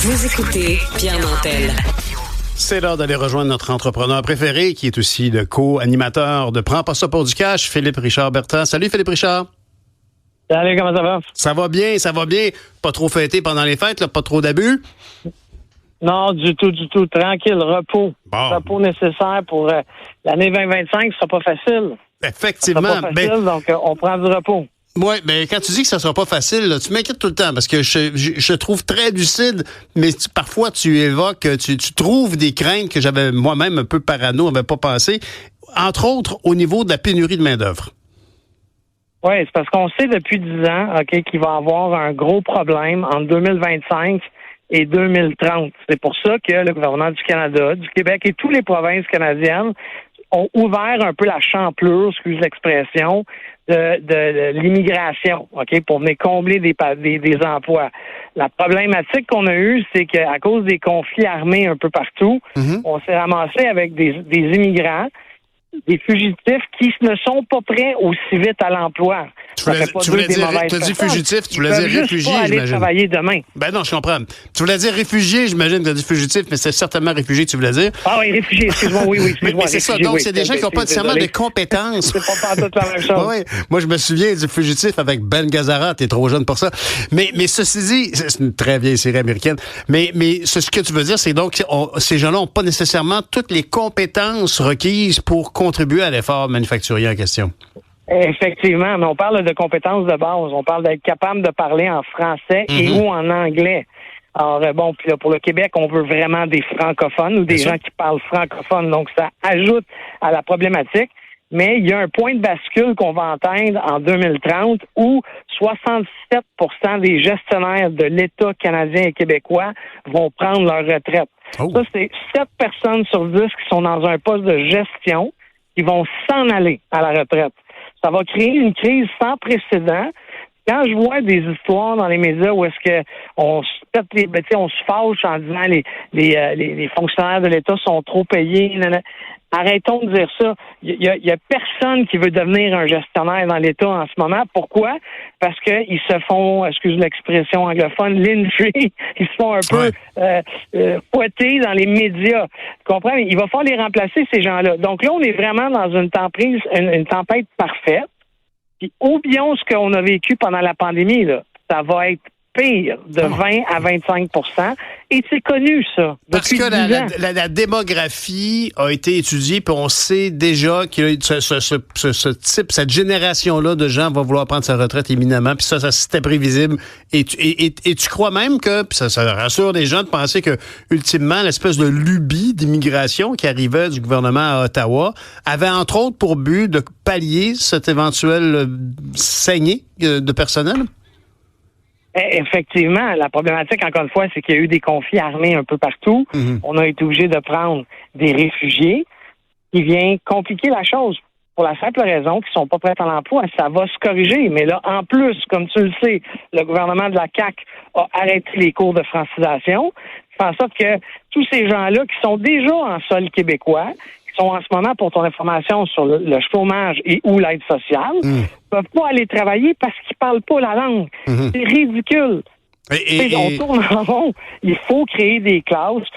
Vous écoutez Pierre Nantel. C'est l'heure d'aller rejoindre notre entrepreneur préféré, qui est aussi le co-animateur de Prends pas ça pour du cash, Philippe Richard Bertrand. Salut Philippe Richard. Salut, comment ça va? Ça va bien, ça va bien. Pas trop fêté pendant les fêtes, là, pas trop d'abus? Non, du tout. Tranquille, repos. Bon. Repos nécessaire pour l'année 2025, ce sera pas facile. Effectivement. Ce sera pas facile, donc on prend du repos. Oui, mais quand tu dis que ça sera pas facile, là, tu m'inquiètes tout le temps parce que je trouve très lucide, mais parfois tu évoques, tu trouves des craintes que j'avais moi-même un peu parano, n'avais pas pensé, entre autres au niveau de la pénurie de main-d'œuvre. Oui, c'est parce qu'on sait depuis 10 ans qu'il va y avoir un gros problème en 2025 et 2030. C'est pour ça que le gouvernement du Canada, du Québec et toutes les provinces canadiennes ont ouvert un peu la champlure, excuse l'expression, de l'immigration, pour venir combler des emplois. La problématique qu'on a eue, c'est qu'à cause des conflits armés un peu partout, on s'est ramassé avec des immigrants, des fugitifs qui ne sont pas prêts aussi vite à l'emploi. Tu voulais dire fugitif, tu voulais dire réfugié, j'imagine. Aller travailler demain. Ben non, je comprends. Tu voulais dire réfugié, j'imagine que tu as dit fugitif, mais c'est certainement réfugié que tu voulais dire. Ah oui, réfugié, excuse-moi, oui, excuse-moi. Mais c'est ça, donc c'est des gens qui n'ont pas nécessairement de compétences. C'est pas toute la même chose. Oui, moi je me souviens du fugitif avec Ben Gazzara, t'es trop jeune pour ça. Mais ceci dit, c'est une très vieille série américaine, mais ce que tu veux dire, c'est donc ces gens-là n'ont pas nécessairement toutes les compétences requises pour contribuer à l'effort manufacturier en question. Effectivement, mais on parle de compétences de base. On parle d'être capable de parler en français et ou en anglais. Alors, bon, puis là, pour le Québec, on veut vraiment des francophones ou des gens qui parlent francophone. Donc, ça ajoute à la problématique. Mais il y a un point de bascule qu'on va atteindre en 2030 où 67 % des gestionnaires de l'État canadien et québécois vont prendre leur retraite. Oh. Ça, c'est 7 personnes sur 10 qui sont dans un poste de gestion qui vont s'en aller à la retraite. Ça va créer une crise sans précédent. Quand je vois des histoires dans les médias où est-ce que on se fâche en disant les fonctionnaires de l'État sont trop payés, arrêtons de dire ça. Il y a personne qui veut devenir un gestionnaire dans l'État en ce moment. Pourquoi? Parce que ils se font, excuse l'expression anglophone, lyncher. Ils se font un peu fouetter dans les médias. Tu comprends? Il va falloir les remplacer, ces gens-là. Donc là, on est vraiment dans une tempête parfaite. Puis oublions ce qu'on a vécu pendant la pandémie, là. Ça va être pire, de 20 à 25 %. Et c'est connu, ça. Parce que la démographie a été étudiée, puis on sait déjà que cette génération-là de gens va vouloir prendre sa retraite éminemment, puis ça c'était prévisible. Et tu crois même que, puis ça rassure les gens de penser que, ultimement, l'espèce de lubie d'immigration qui arrivait du gouvernement à Ottawa avait, entre autres, pour but de pallier cette éventuelle saignée de personnel? Effectivement, la problématique, encore une fois, c'est qu'il y a eu des conflits armés un peu partout. On a été obligé de prendre des réfugiés qui vient compliquer la chose pour la simple raison qu'ils sont pas prêts à l'emploi. Ça va se corriger. Mais là, en plus, comme tu le sais, le gouvernement de la CAQ a arrêté les cours de francisation. Ça fait en sorte que tous ces gens-là qui sont déjà en sol québécois, qui sont en ce moment, pour ton information, sur le chômage et ou l'aide sociale, peuvent pas aller travailler parce qu'ils parlent pas la langue. C'est ridicule. On tourne en rond. Il faut créer des classes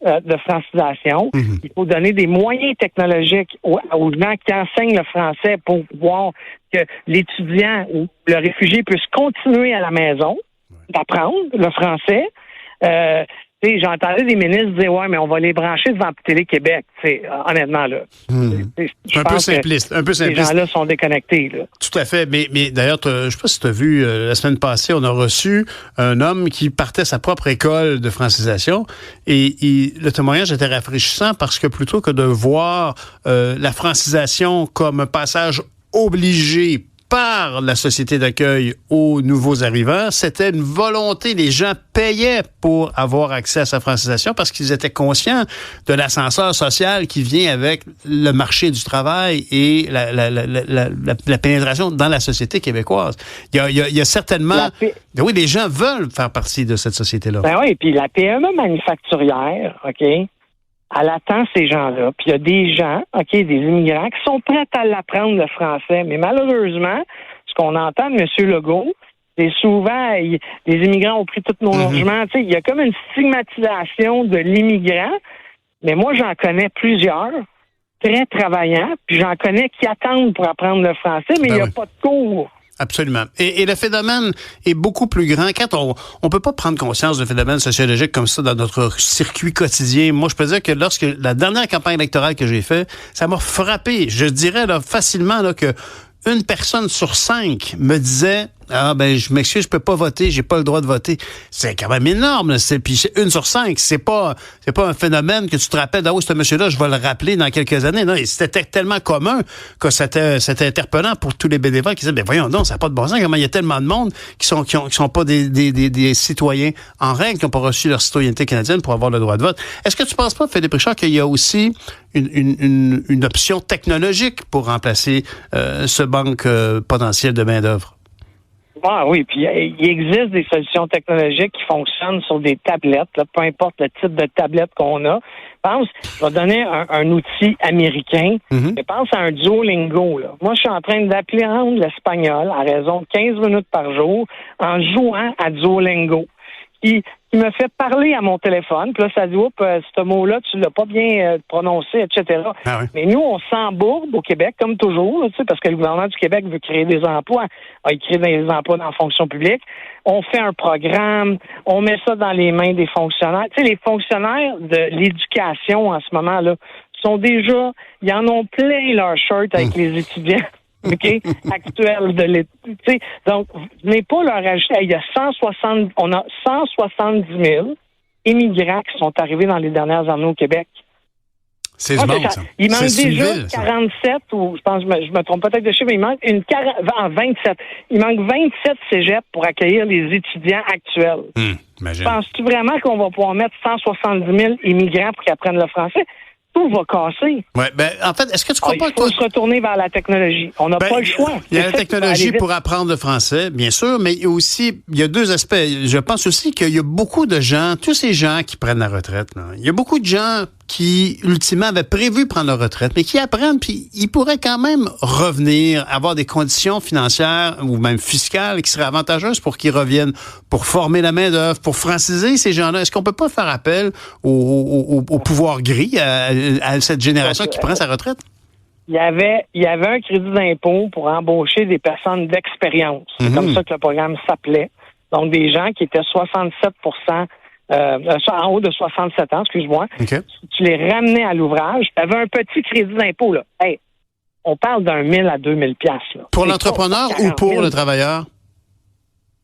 de francisation. Il faut donner des moyens technologiques aux gens qui enseignent le français pour voir que l'étudiant ou le réfugié puisse continuer à la maison d'apprendre le français. J'entendais des ministres dire « Ouais, mais on va les brancher devant Télé-Québec. » Honnêtement, là. Un peu simpliste. Ces gens-là sont déconnectés, là. Tout à fait. Mais d'ailleurs, je sais pas si tu as vu, la semaine passée, on a reçu un homme qui partait sa propre école de francisation. Et le témoignage était rafraîchissant parce que plutôt que de voir la francisation comme un passage obligé par la société d'accueil aux nouveaux arrivants, c'était une volonté. Les gens payaient pour avoir accès à sa francisation parce qu'ils étaient conscients de l'ascenseur social qui vient avec le marché du travail et la pénétration dans la société québécoise. Il y a certainement... Oui, les gens veulent faire partie de cette société-là. Ben oui, puis la PME manufacturière, OK, elle attend ces gens-là. Puis il y a des gens, OK, des immigrants qui sont prêts à l'apprendre le français. Mais malheureusement, ce qu'on entend de M. Legault, C'est souvent, les immigrants ont pris tous nos logements. Il y a comme une stigmatisation de l'immigrant, mais moi, j'en connais plusieurs, très travaillants, puis j'en connais qui attendent pour apprendre le français, mais il n'y a pas de cours. Absolument. Et le phénomène est beaucoup plus grand. Quand on peut pas prendre conscience de phénomènes sociologiques comme ça dans notre circuit quotidien. Moi, je peux dire que lorsque la dernière campagne électorale que j'ai faite, ça m'a frappé. Je dirais là, facilement là, que une personne sur 5 me disait je m'excuse, je peux pas voter, j'ai pas le droit de voter. C'est quand même énorme. Là. Puis 1 sur 5, c'est pas un phénomène que tu te rappelles, ce monsieur-là, je vais le rappeler dans quelques années. Non, c'était tellement commun que c'était interpellant pour tous les bénévoles qui disaient, voyons donc, ça n'a pas de bon sens. Comment il y a tellement de monde qui sont pas des citoyens en règle, qui n'ont pas reçu leur citoyenneté canadienne pour avoir le droit de vote. Est-ce que tu penses pas, Philippe Richard, qu'il y a aussi une option technologique pour remplacer ce banque potentiel de main-d'œuvre? Ah oui, puis il existe des solutions technologiques qui fonctionnent sur des tablettes, là, peu importe le type de tablette qu'on a. Je vais donner un outil américain. Je pense à un Duolingo. Là. Moi, je suis en train d'apprendre l'espagnol à raison de 15 minutes par jour en jouant à Duolingo. Qui me fait parler à mon téléphone. Puis là, ça dit, ce mot-là, tu l'as pas bien prononcé, etc. Ah oui. Mais nous, on s'embourbe au Québec, comme toujours, là, parce que le gouvernement du Québec veut créer des emplois. Il crée des emplois dans la fonction publique. On fait un programme, on met ça dans les mains des fonctionnaires. Tu sais, les fonctionnaires de l'éducation en ce moment-là sont déjà, ils en ont plein leur shirt avec les étudiants. Actuel de l'été. Donc, venez pas leur ajouter. On a 170 000 immigrants qui sont arrivés dans les dernières années au Québec. C'est du monde, ça. Il manque c'est déjà civil, 47, ou je pense, je me trompe peut-être de chiffre, mais il manque 27. Il manque 27 cégeps pour accueillir les étudiants actuels. Imagine. Penses-tu vraiment qu'on va pouvoir mettre 170 000 immigrants pour qu'ils apprennent le français? Tout va casser. Ouais, en fait, est-ce que tu crois pas il faut se retourner vers la technologie. On n'a pas le choix. Il y a la technologie pour apprendre le français, bien sûr, mais il y a deux aspects. Je pense aussi qu'il y a beaucoup de gens, tous ces gens qui prennent la retraite, là, il y a beaucoup de gens qui, ultimement, avaient prévu prendre leur retraite, mais qui apprennent, puis ils pourraient quand même revenir, avoir des conditions financières ou même fiscales qui seraient avantageuses pour qu'ils reviennent, pour former la main-d'œuvre, pour franciser ces gens-là. Est-ce qu'on peut pas faire appel au pouvoir gris, à cette génération qui prend sa retraite? Il y avait un crédit d'impôt pour embaucher des personnes d'expérience. C'est comme ça que le programme s'appelait. Donc, des gens qui étaient 67 en haut de 67 ans, excuse-moi. Okay. Tu les ramenais à l'ouvrage. Tu avais un petit crédit d'impôt, là. Hey, on parle d'1 000 à 2 000 $. Là. Pour l'entrepreneur ou pour le travailleur?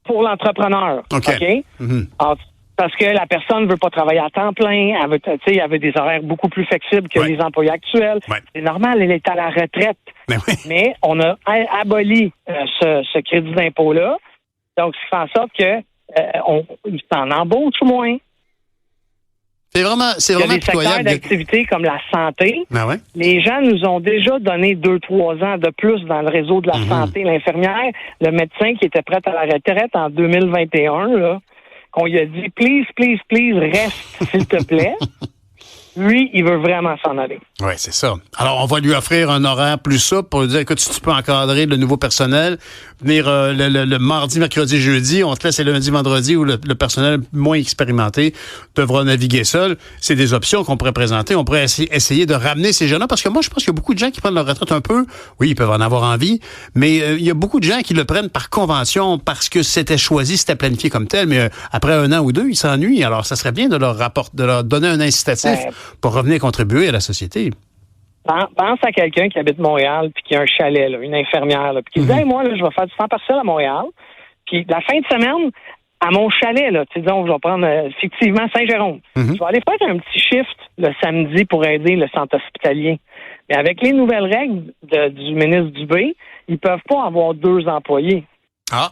Pour l'entrepreneur. OK? Alors, parce que la personne ne veut pas travailler à temps plein, elle avait des horaires beaucoup plus flexibles que les employés actuels. Ouais. C'est normal, elle est à la retraite. Mais on a aboli ce crédit d'impôt-là. Donc, ce qui fait en sorte que il s'en embauche moins. C'est vraiment Il y a des secteurs d'activité comme la santé. Les gens nous ont déjà donné 2-3 ans de plus dans le réseau de la santé. L'infirmière, le médecin qui était prêt à la retraite en 2021, là, qu'on lui a dit, please, reste, s'il te plaît. Lui, il veut vraiment s'en aller. Oui, c'est ça. Alors, on va lui offrir un horaire plus souple pour lui dire, écoute, si tu peux encadrer le nouveau personnel, venir le mardi, mercredi, jeudi, on te laisse le lundi, vendredi où le personnel moins expérimenté devra naviguer seul. C'est des options qu'on pourrait présenter. On pourrait essayer de ramener ces gens-là parce que moi, je pense qu'il y a beaucoup de gens qui prennent leur retraite un peu. Oui, ils peuvent en avoir envie, mais il y a beaucoup de gens qui le prennent par convention parce que c'était choisi, c'était planifié comme tel, mais après 1 an ou 2, ils s'ennuient. Alors, ça serait bien de leur donner un incitatif pour revenir contribuer à la société. Pense à quelqu'un qui habite Montréal puis qui a un chalet, là, une infirmière, là, puis qui dit hey, moi, là, je vais faire du temps partiel à Montréal. Puis la fin de semaine, à mon chalet, là, disons, je vais prendre fictivement Saint-Jérôme. Je vais aller faire un petit shift le samedi pour aider le centre hospitalier. Mais avec les nouvelles règles du ministre Dubé, ils peuvent pas avoir 2 employés.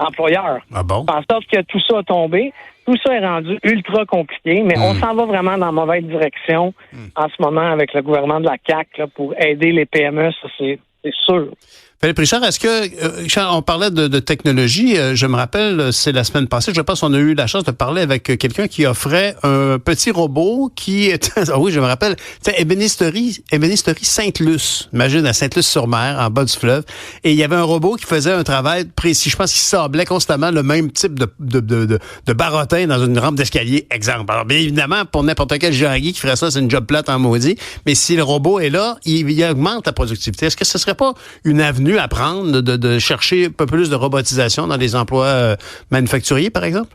Employeurs. Ah bon? En sorte que tout ça a tombé. Tout ça est rendu ultra compliqué, mais on s'en va vraiment dans la mauvaise direction en ce moment avec le gouvernement de la CAQ là, pour aider les PME, ça c'est sûr. Philippe Richard, est-ce que, on parlait de technologie, je me rappelle, c'est la semaine passée, je pense qu'on a eu la chance de parler avec quelqu'un qui offrait un petit robot qui était, oui, je me rappelle, c'était ébénisterie Sainte-Luce, imagine à Sainte-Luce-sur-Mer, en bas du fleuve, et il y avait un robot qui faisait un travail précis, je pense qu'il sablait constamment le même type de barotin dans une rampe d'escalier, exemple. Alors, bien évidemment, pour n'importe quel Jean-Guy qui ferait ça, c'est une job plate en maudit, mais si le robot est là, il augmente la productivité. Est-ce que ce serait pas une avenue à prendre de chercher un peu plus de robotisation dans les emplois manufacturiers, par exemple?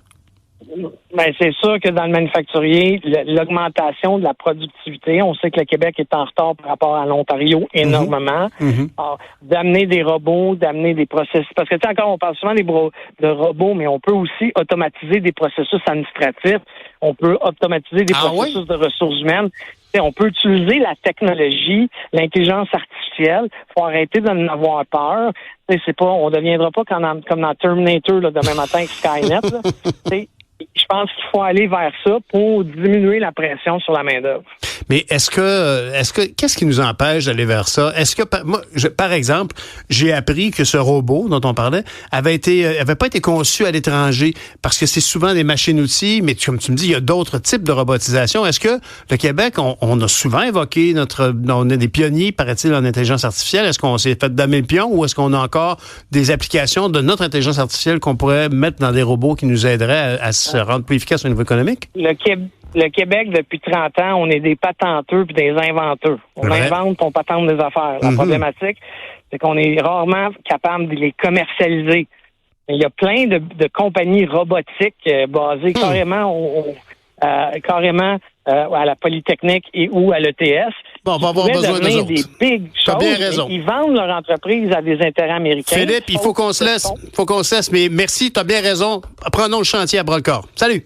Ben, c'est sûr que dans le manufacturier, l'augmentation de la productivité, on sait que le Québec est en retard par rapport à l'Ontario énormément. Alors, d'amener des robots, d'amener des processus, parce que tu sais, encore, on parle souvent de robots, mais on peut aussi automatiser des processus administratifs, on peut automatiser des processus de ressources humaines. On peut utiliser la technologie, l'intelligence artificielle. Faut arrêter d'en avoir peur. C'est pas, on deviendra pas comme dans Terminator là, demain matin avec Skynet. Je pense qu'il faut aller vers ça pour diminuer la pression sur la main-d'œuvre. Mais qu'est-ce qui nous empêche d'aller vers ça? Est-ce que, par exemple, j'ai appris que ce robot dont on parlait avait pas été conçu à l'étranger parce que c'est souvent des machines-outils, mais comme tu me dis, il y a d'autres types de robotisation. Est-ce que le Québec, on a souvent évoqué on est des pionniers, paraît-il, en intelligence artificielle. Est-ce qu'on s'est fait damer le pion ou est-ce qu'on a encore des applications de notre intelligence artificielle qu'on pourrait mettre dans des robots qui nous aideraient à se rendre plus efficaces au niveau économique? Le Québec, depuis 30 ans, on est des patenteux puis des inventeurs. On invente, on patente des affaires. La problématique, c'est qu'on est rarement capable de les commercialiser. Il y a plein de compagnies robotiques basées carrément à la Polytechnique et ou à l'ETS. Bon, on va avoir besoin d'eux autres. Des big choses. Bien raison. Ils vendent leur entreprise à des intérêts américains. Philippe, il faut qu'on se laisse. Mais merci, tu as bien raison. Prenons le chantier à bras-le-corps. Salut!